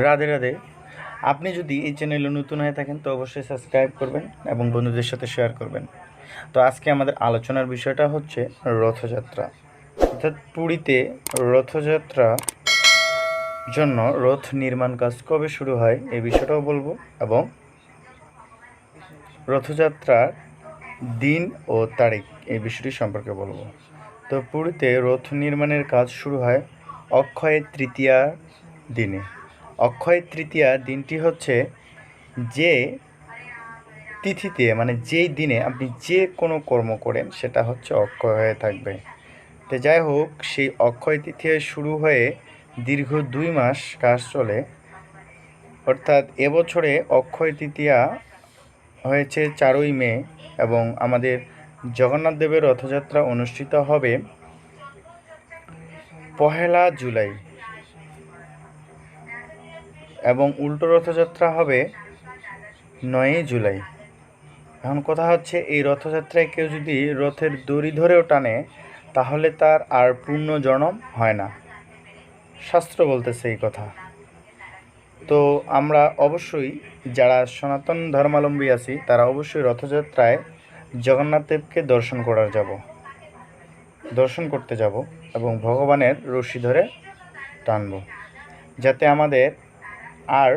রাধে রাধে। আপনি যদি এই চ্যানেলে নতুন হয়ে থাকেন তো অবশ্যই সাবস্ক্রাইব করবেন এবং বন্ধুদের সাথে শেয়ার করবেন। তো আজকে আমাদের আলোচনার বিষয়টা হচ্ছে রথযাত্রা, অর্থাৎ পুরীতে রথযাত্রা জন্য রথ নির্মাণ কাজ কবে শুরু হয় এই বিষয়টাও বলবো, এবং রথযাত্রার দিন ও তারিখ এই বিষয়টি সম্পর্কে বলবো। তো পুরীতে রথ নির্মাণের কাজ শুরু হয় অক্ষয় তৃতীয়ার দিনে। অক্ষয় তৃতীয়া দিনটি হচ্ছে যে তিথিতে, মানে যেই দিনে আপনি যে কোনো কর্ম করেন সেটা হচ্ছে অক্ষয় হয়ে থাকবে। তো যাই হোক, সেই অক্ষয় তৃতীয়া শুরু হয়ে দীর্ঘ 2 মাস কাজ চলে। অর্থাৎ এবছরে অক্ষয় তৃতীয়া হয়েছে 4ই মে, এবং আমাদের জগন্নাথ দেবের রথযাত্রা অনুষ্ঠিত হবে 1লা জুলাই, এবং উল্টো রথযাত্রা হবে 9ই জুলাই। এখন কথা হচ্ছে, এই রথযাত্রায় কেউ যদি রথের দড়ি ধরেও টানে তাহলে তার আর পূর্ণ জনম হয় না, শাস্ত্র বলতেছে এই কথা। তো আমরা অবশ্যই যারা সনাতন ধর্মাবলম্বী আছি তারা অবশ্যই রথযাত্রায় জগন্নাথ দেবকে দর্শন করতে যাব এবং ভগবানের রশি ধরে টানব, যাতে আমাদের আর